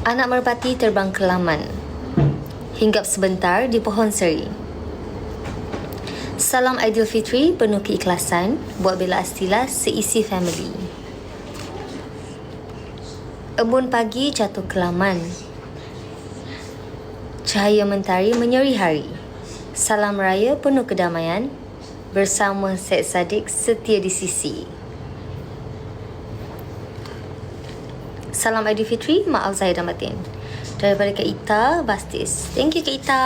Anak merpati terbang ke laman, hinggap sebentar di pohon seri. Salam Aidilfitri penuh keikhlasan buat Bella Astila seisi family. Embun pagi jatuh ke laman, cahaya mentari menyeri hari. Salam raya penuh kedamaian bersama Syed Saddiq setia di sisi. Salam Aidilfitri, maaf Zahid dan Batin. Daripada Kak Ita Bastis. Thank you Kak Ita.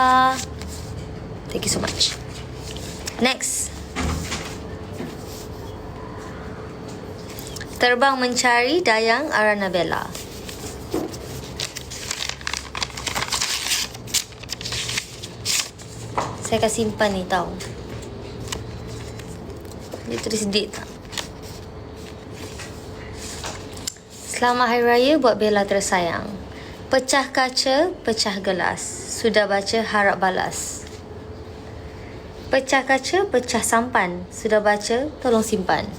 Thank you so much. Next. Terbang mencari dayang Aranabella. Saya akan simpan ni tau. Dia tulis date tak? Selamat Hari Raya buat Bella tersayang. Pecah kaca, pecah gelas. Sudah baca harap balas. Pecah kaca, pecah sampan. Sudah baca, tolong simpan.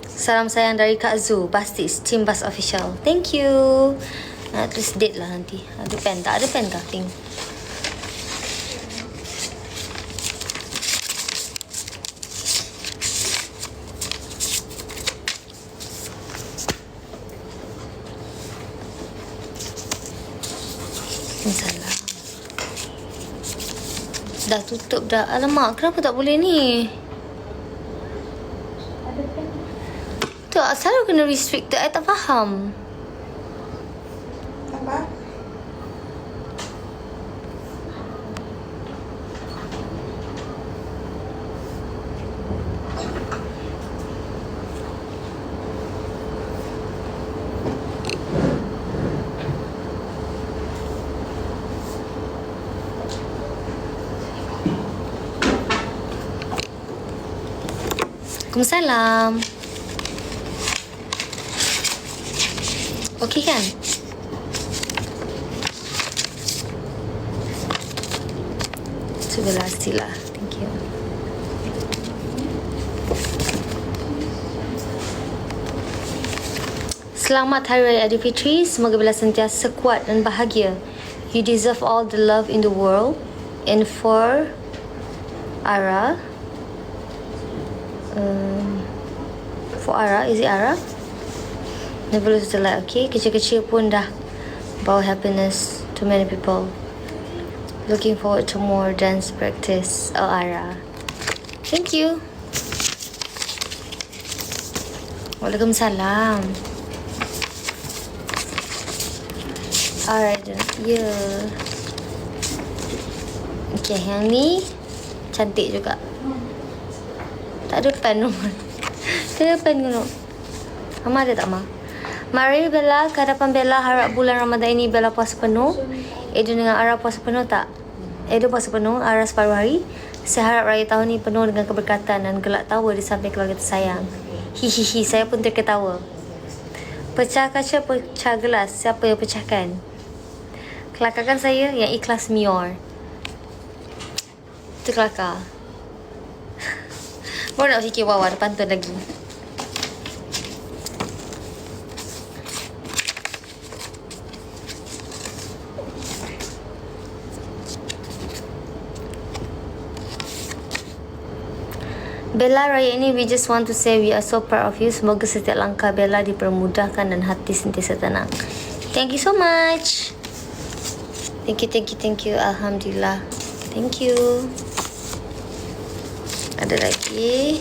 Salam sayang dari Kak Zu, Bastis, Team Bas Official. Thank you. Nak tulis date lah nanti. Ada pen tak? Ada pen tak? Pink. Salah. Dah tutup dah. Alamak, kenapa tak boleh ni? Tak, selalu kena restricted. I tak faham. Apa? Waalaikumsalam. Okey kan? Sebelah sila. Thank you. Selamat Hari Raya Aidilfitri. Semoga Bella sentiasa kuat dan bahagia. You deserve all the love in the world. And for Ara, is it Ara? Never lose the light, okay? Kecil-kecil pun dah bawa happiness to many people. Looking forward to more dance practice. Oh, Ara. Thank you. Waalaikumsalam. Alright, yeah. Okay, yang ni cantik juga. Tak ada pen rumah. Tak ada pen dulu. Mama ada tak, Ma? Mari Bella, ke hadapan Bella, harap bulan Ramadan ini Bella puasa penuh. Edo dengan Ara puasa penuh tak? Edo puasa penuh, Ara separuh hari. Saya harap raya tahun ini penuh dengan keberkatan dan gelak tawa di samping keluarga tersayang. Hihihi, saya pun terketawa. Pecah kaca, pecah gelas. Siapa yang pecahkan? Kelakarkan saya yang ikhlas Mior. Itu kelakar. Baru nak fikir, wow, ada pantun lagi. Bella, raya ini we just want to say we are so proud of you. Semoga setiap langkah Bella dipermudahkan dan hati sentiasa tenang. Thank you so much. Thank you. Alhamdulillah. Thank you. Ada lagi.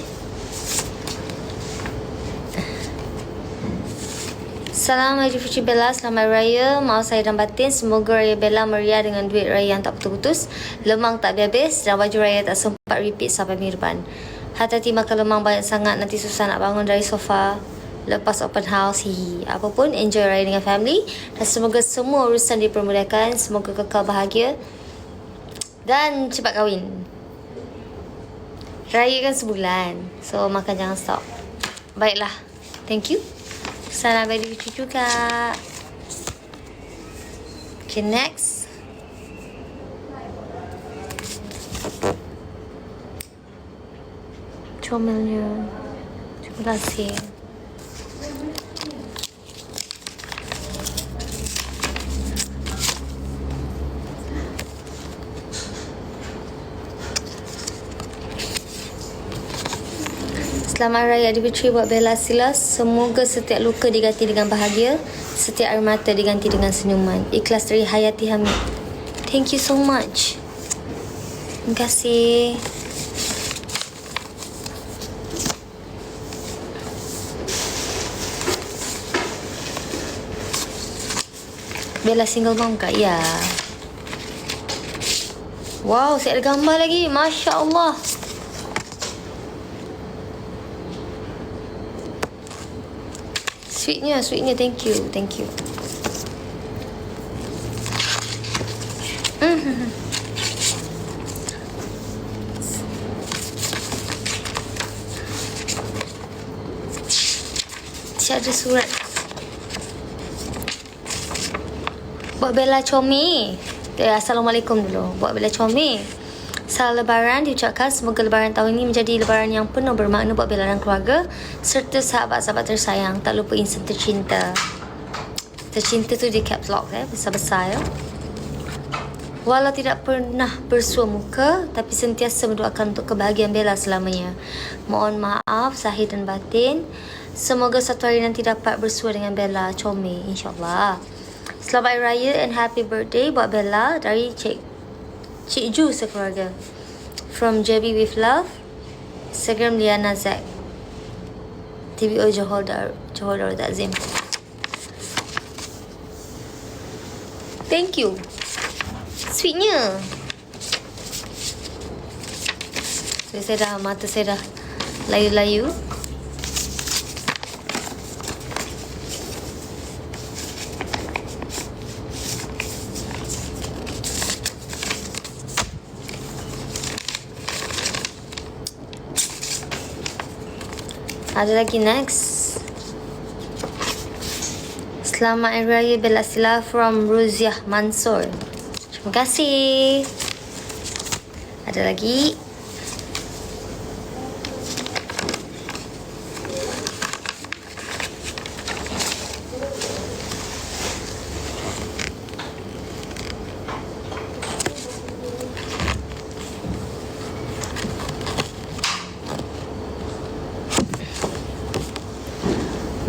Salam Aidilfitri Bella, selamat raya. Maaf saya dan batin. Semoga raya Bella meriah dengan duit raya yang tak putus-putus, lemang tak habis dan baju raya tak sempat repeat sampai minggu depan. Hati-hati makan lemang banyak sangat, nanti susah nak bangun dari sofa lepas open house. Hihi. Apapun, enjoy raya dengan family dan semoga semua urusan dipermudahkan. Semoga kekal bahagia dan cepat kahwin. Raya kan sebulan, so makan jangan stop. Baiklah, thank you. Salam bagi cucu juga. Okay, next. Comelnya. Terima kasih. Selamat Raya Aidilfitri buat Bella Sila. Semoga setiap luka diganti dengan bahagia, setiap air mata diganti dengan senyuman. Ikhlas dari Hayati Hamid. Thank you so much. Terima kasih. Bella single mom kak? Ya. Wow, saya ada gambar lagi. Masya Allah. Sweetnya. Thank you. Ada surat buat Bella Chomi. Assalamualaikum dulu. Buat Bella Chomi, selamat Lebaran diucapkan. Semoga Lebaran tahun ini menjadi Lebaran yang penuh bermakna buat Bella dan keluarga serta sahabat-sahabat tersayang. Tak lupa insan tercinta. Tercinta tu di caps lock besar-besar ya. Walau tidak pernah bersua muka, tapi sentiasa mendoakan untuk kebahagiaan Bella selamanya. Mohon maaf zahir dan batin. Semoga satu hari nanti dapat bersua dengan Bella Chomi, insyaAllah. Selamat Hari Raya and happy birthday buat Bella dari Cik Ju sekeluarga. From JB with Love, Instagram Liana Zack, TBO Johor Darul Takzim. Thank you. Sweetnya. Mata saya dah layu-layu. Ada lagi next. Selamat Hari Raya Bella Sila from Ruziah Mansur. Terima kasih. Ada lagi.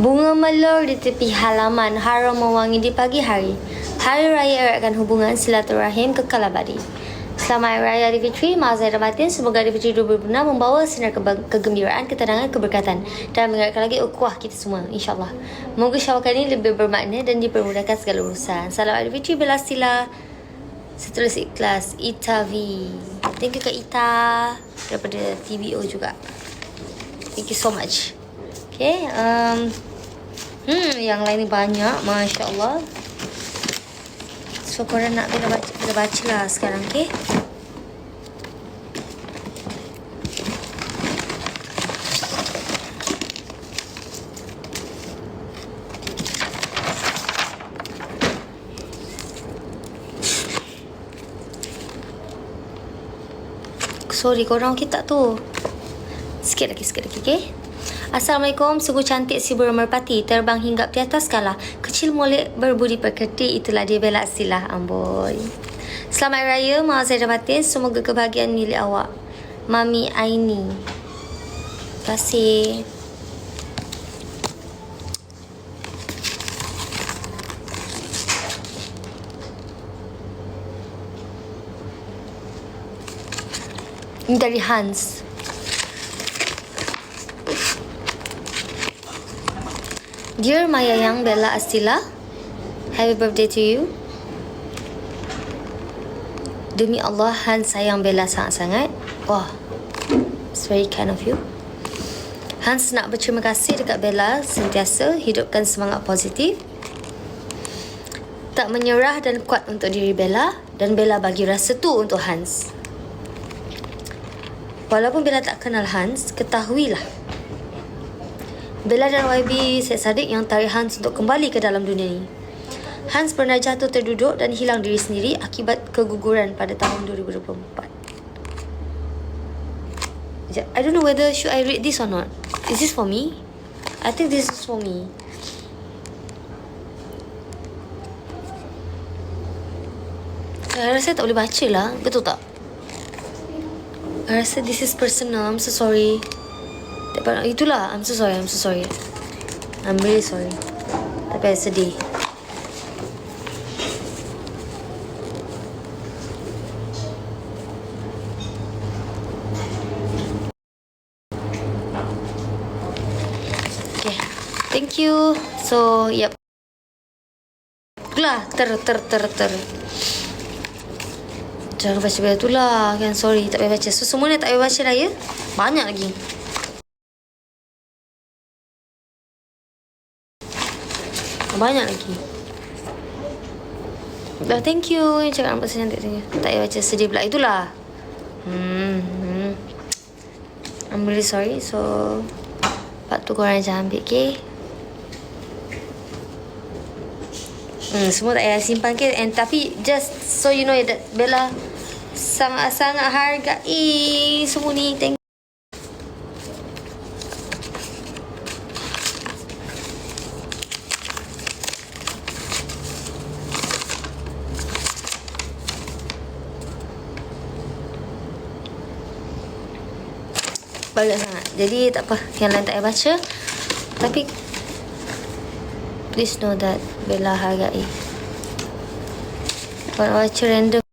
Bunga melur di tepi halaman, harum mewangi di pagi hari. Hari Raya eratkan hubungan silaturahim kekal abadi. Selamat Hari Raya Aidilfitri, maaf zahir dan batin. Semoga Aidilfitri 2026 membawa sinar kegembiraan, ketenangan, keberkatan dan mengeratkan lagi ukhuwah kita semua, insyaAllah. Moga syawakan ini lebih bermakna dan dipermudahkan segala urusan. Salam Aidilfitri Bella Sila. Setulis ikhlas, Ita V. Thank you Kak Ita daripada TBO juga. Thank you so much. Okay, yang lain ni banyak, Masya Allah. So korang nak bila baca lah sekarang, okay? Sorry korang okey tak tu? Sikit lagi, okay? Assalamualaikum, sungguh cantik si burung merpati, terbang hinggap di atas skala. Kecil molek berbudi pekerti, itulah dia Bella Sila. Amboi. Selamat Hari Raya, maaf saya dah batin. Semoga kebahagiaan milik awak, Mami Aini. Terima kasih. Ini dari Hans. Dear Maya Yang Bella Astila, happy birthday to you. Demi Allah, Hans sayang Bella sangat-sangat. Wah, it's very kind of you. Hans nak berterima kasih dekat Bella, sentiasa hidupkan semangat positif, tak menyerah dan kuat untuk diri Bella, dan Bella bagi rasa tu untuk Hans. Walaupun Bella tak kenal Hans, ketahuilah Bella dan YB Syed Saddiq yang tarik Hans untuk kembali ke dalam dunia ini. Hans pernah jatuh terduduk dan hilang diri sendiri akibat keguguran pada tahun 2024. I don't know whether should I read this or not. Is this for me? I think this is for me. Saya rasa tak boleh baca lah. Betul tak? I rasa this is personal. I'm so sorry. Itulah, I'm so sorry. I'm really sorry. Tapi I sedih. Okay, thank you. So, yep. Itulah, Jangan baca benda tu lah kan. Sorry, tak payah baca. So, semua ni tak payah baca lah ya. Banyak lagi. Banyak lagi. Dah, thank you. Yang cakap nampak saya cantik tanya. Tak payah baca, sedih pula. Itulah. I'm really sorry. So, part tu korang jangan ambil, okay? Semua tak payah simpan ke. And tapi just so you know that Bella sangat-sangat hargai semua ni. Thank banyak sangat. Jadi tak apa, yang lain tak payah baca. Tapi please know that Bella hargai. Kalau baca random